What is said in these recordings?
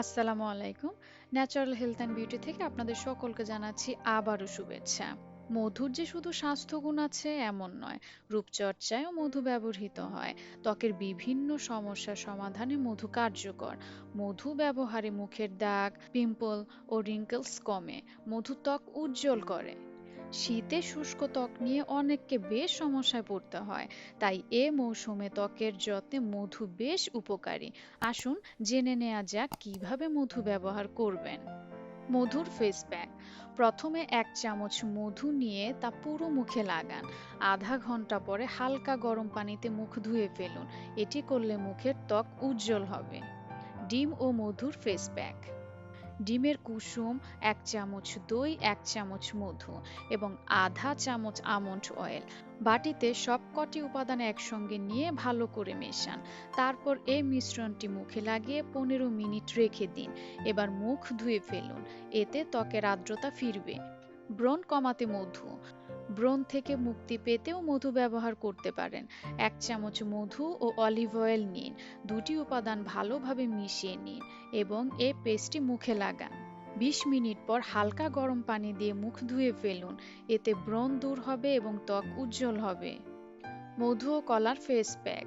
আসসালামু আলাইকুম। Natural health and beauty থেকে আপনাদের সকলকে জানাচ্ছি আবারও শুভেচ্ছা। মধুর যে শুধু স্বাস্থ্যগুণ আছে এমন নয়, রূপচর্চায়ও মধু ব্যবহৃত হয়। ত্বকের বিভিন্ন সমস্যার সমাধানে মধু কার্যকর। মধু ব্যবহারে মুখের দাগ, পিম্পল ও রিঙ্কেলস কমে। মধু ত্বক উজ্জ্বল করে। শীতে শুষ্ক ত্বক নিয়ে অনেককে বেশ সমস্যায় পড়তে হয়, তাই এ মৌসুমে ত্বকের যত্নে মধু বেশ উপকারী। আসুন জেনে নেওয়া যাক কিভাবে মধু ব্যবহার করবেন। মধুর ফেস প্যাক। প্রথমে 1 চামচ মধু নিয়ে তা পুরো মুখে লাগান। আধা ঘন্টা পরে হালকা গরম পানিতে মুখ ধুয়ে ফেলুন। এটি করলে মুখের ত্বক উজ্জ্বল হবে। ডিম ও মধুর ফেস প্যাক। ডিমের কুসুম, 1 চামচ দই, 1 চামচ মধু এবং আধা চামচ আমন্ড অয়েল বাটিতে সবকটি উপাদান একসঙ্গে নিয়ে ভালো করে মেশান। তারপর এই মিশ্রণটি মুখে লাগিয়ে 15 মিনিট রেখে দিন। এবার মুখ ধুয়ে ফেলুন। এতে ত্বকের আর্দ্রতা ফিরবে। ব্রণ কমাতে মধু। ব্রণ থেকে মুক্তি পেতেও মধু ব্যবহার করতে পারেন। 1 চামচ মধু ও অলিভ অয়েল নিন। দুটি উপাদান ভালোভাবে মিশিয়ে নিন এবং এই পেস্টটি মুখে লাগান। 20 মিনিট পর হালকা গরম পানি দিয়ে মুখ ধুয়ে ফেলুন। এতে ব্রণ দূর হবে এবং ত্বক উজ্জ্বল হবে। মধু ও কলার ফেস প্যাক।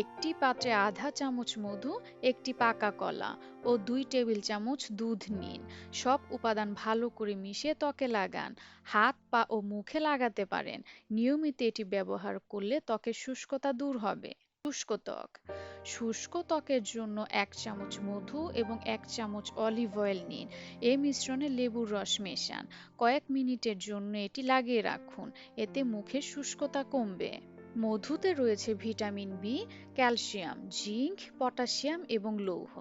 একটি পাত্রে আধা চামচ মধু, একটি পাকা কলা ও 2 টেবিল চামচ দুধ নিন। সব উপাদান ভালো করে মিশিয়ে ত্বকে লাগান। হাত, পা ও মুখে লাগাতে পারেন। নিয়মিত এটি ব্যবহার করলে ত্বকের শুষ্কতা দূর হবে। শুষ্ক ত্বক। শুষ্ক ত্বকের জন্য 1 চামচ মধু এবং 1 চামচ অলিভ অয়েল নিন। এই মিশ্রণে লেবুর রস মেশান। কয়েক মিনিটের জন্য এটি লাগিয়ে রাখুন। এতে মুখের শুষ্কতা কমবে। মধুতে রয়েছে vitamin B, calcium, zinc, potassium এবং লৌহ।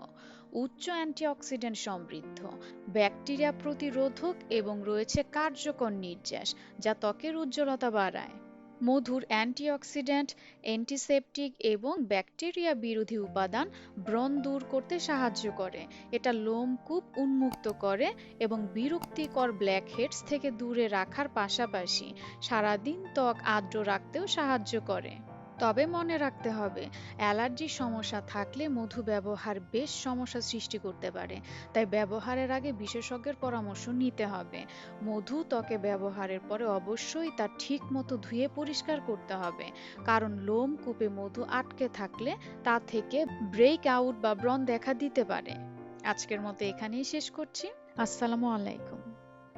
উচ্চ অ্যান্টিঅক্সিডেন্ট সমৃদ্ধ, ব্যাকটেরিয়া প্রতিরোধক এবং রয়েছে কার্যকর নির্যাস যা ত্বকের উজ্জ্বলতা বাড়ায়। মধুর অ্যান্টিঅক্সিডেন্ট, অ্যান্টিসেপটিক এবং ব্যাকটেরিয়া বিরোধী উপাদান ব্রণ দূর করতে সাহায্য করে। এটা লোমকূপ উন্মুক্ত করে এবং বিরক্তিকর ব্ল্যাকহেডস থেকে দূরে রাখার পাশাপাশি সারাদিন ত্বক আর্দ্র রাখতেও সাহায্য করে। তবে মনে রাখতে হবে, অ্যালার্জির সমস্যা থাকলে মধু ব্যবহার বেশ সমস্যা সৃষ্টি করতে পারে, তাই ব্যবহারের আগে বিশেষজ্ঞের পরামর্শ নিতে হবে। মধু ত্বকে ব্যবহারের পরে অবশ্যই তা ঠিক মতো ধুয়ে পরিষ্কার করতে হবে, কারণ লোমকূপে মধু আটকে থাকলে তা থেকে ব্রেক আউট বা ব্রণ দেখা দিতে পারে। আজকের মতো এখানেই শেষ করছি। আসসালামু আলাইকুম।